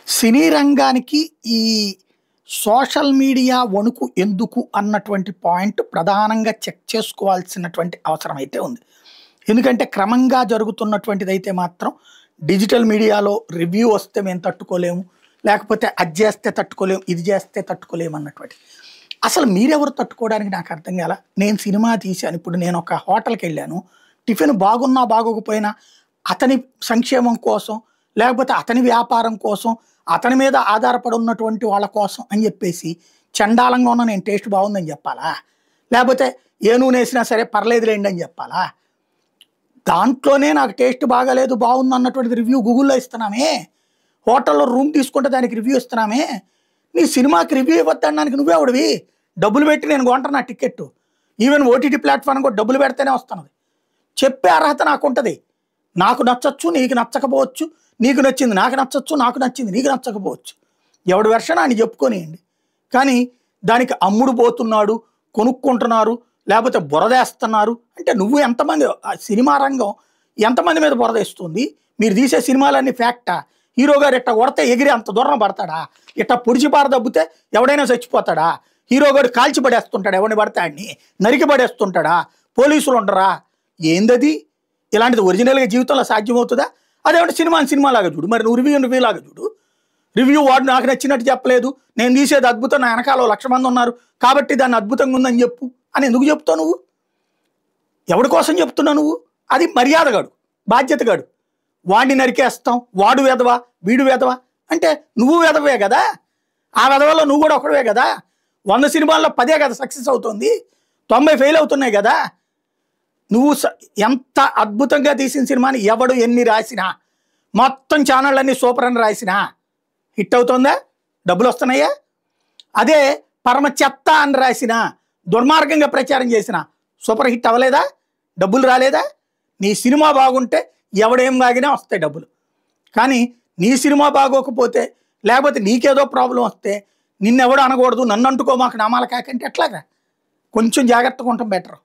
సినీ రంగానికి ఈ social media వణుకు ఎందుకు అన్నటువంటి పాయింట్ ప్రధానంగా చెక్ చేసుకోవాల్సినటువంటి అవసరం అయితే ఉంది. ఎందుకంటే క్రమంగా జరుగుతున్నటువంటిదైతే మాత్రం డిజిటల్ మీడియాలో రివ్యూ వస్తే మేము తట్టుకోలేము, లేకపోతే అది చేస్తే తట్టుకోలేము, ఇది చేస్తే తట్టుకోలేము అన్నటువంటి. అసలు మీరెవరు తట్టుకోవడానికి నాకు అర్థం కాల. నేను సినిమా తీశాను, ఇప్పుడు నేను ఒక హోటల్కి వెళ్ళాను, టిఫిన్ బాగున్నా బాగోకపోయినా అతని సంక్షేమం కోసం, లేకపోతే అతని వ్యాపారం కోసం, అతని మీద ఆధారపడి ఉన్నటువంటి వాళ్ళ కోసం అని చెప్పేసి చండాలంగా ఉన్న నేను టేస్ట్ బాగుందని చెప్పాలా, లేకపోతే ఏ నూనె వేసినా సరే పర్లేదులేండి అని చెప్పాలా? దాంట్లోనే నాకు టేస్ట్ బాగాలేదు బాగుంది అన్నటువంటి రివ్యూ గూగుల్లో ఇస్తున్నామే, హోటల్లో రూమ్ తీసుకుంటే దానికి రివ్యూ ఇస్తున్నామే. నీ సినిమాకి రివ్యూ ఇవ్వద్దనడానికి నువ్వెవడివి? డబ్బులు పెట్టి నేను కొంటాను నా టికెట్, ఈవెన్ ఓటీటీ ప్లాట్ఫామ్ కూడా డబ్బులు పెడితేనే వస్తున్నది. చెప్పే అర్హత నాకు ఉంటుంది. నాకు నచ్చచ్చు, నీకు నచ్చకపోవచ్చు, నీకు నచ్చింది నాకు నచ్చచ్చు, నాకు నచ్చింది నీకు నచ్చకపోవచ్చు. ఎవడి వెర్షన్ అని చెప్పుకొనియండి. కానీ దానికి అమ్ముడు పోతున్నాడు, కొనుక్కుంటున్నారు, లేకపోతే బురదేస్తున్నారు అంటే నువ్వు ఎంతమంది, సినిమా రంగం ఎంతమంది మీద బురదేస్తుంది? మీరు తీసే సినిమాలన్నీ ఫ్యాక్టా? హీరో గారు ఇట్ట కొడితే ఎగిరి అంత దూరం పడతాడా? ఇట్ట పొడిచి పారదబ్బితే ఎవడైనా చచ్చిపోతాడా? హీరో గారు కాల్చి పడేస్తుంటాడు, ఎవరిని పడతాడిని నరికి పడేస్తుంటాడా? పోలీసులు ఉండరా? ఏందది? ఇలాంటిది ఒరిజినల్గా జీవితంలో సాధ్యమవుతుందా? అదేమంటే సినిమాలాగా చూడు, మరి నువ్వు రివ్యూ లాగా చూడు. రివ్యూ వాడు నాకు నచ్చినట్టు చెప్పలేదు, నేను తీసేది అద్భుతం, నా వెనకాల 1,00,000 మంది ఉన్నారు కాబట్టి దాన్ని అద్భుతంగా ఉందని చెప్పు అని ఎందుకు చెప్తావు నువ్వు? ఎవడి కోసం చెప్తున్నావు నువ్వు? అది మర్యాదగాడు, బాధ్యతగాడు. వాడిని నరికేస్తాం, వాడు వెధవా వీడు వెధవా అంటే నువ్వు వెధవే కదా, ఆ వెధవలో నువ్వు కూడా ఒకడవే కదా. 100 సినిమాల్లో 10 కదా సక్సెస్ అవుతుంది, 90 ఫెయిల్ అవుతున్నాయి కదా. నువ్వు ఎంత అద్భుతంగా తీసిన సినిమాని ఎవడు ఎన్ని రాసినా, మొత్తం ఛానళ్ళన్నీ సూపర్ అని రాసినా హిట్ అవుతుందా? డబ్బులు వస్తున్నాయా? అదే పరమ చెత్త అని రాసినా, దుర్మార్గంగా ప్రచారం చేసినా సూపర్ హిట్ అవ్వలేదా? డబ్బులు రాలేదా? నీ సినిమా బాగుంటే ఎవడేం బాగినా వస్తాయి డబ్బులు. కానీ నీ సినిమా బాగోకపోతే, లేకపోతే నీకేదో ప్రాబ్లం వస్తే నిన్నెవడు అనకూడదు, నన్ను అంటుకో మాకు నామాల కాకంటే ఎట్లాగా? కొంచెం జాగ్రత్తగా ఉంటాం బెటర్.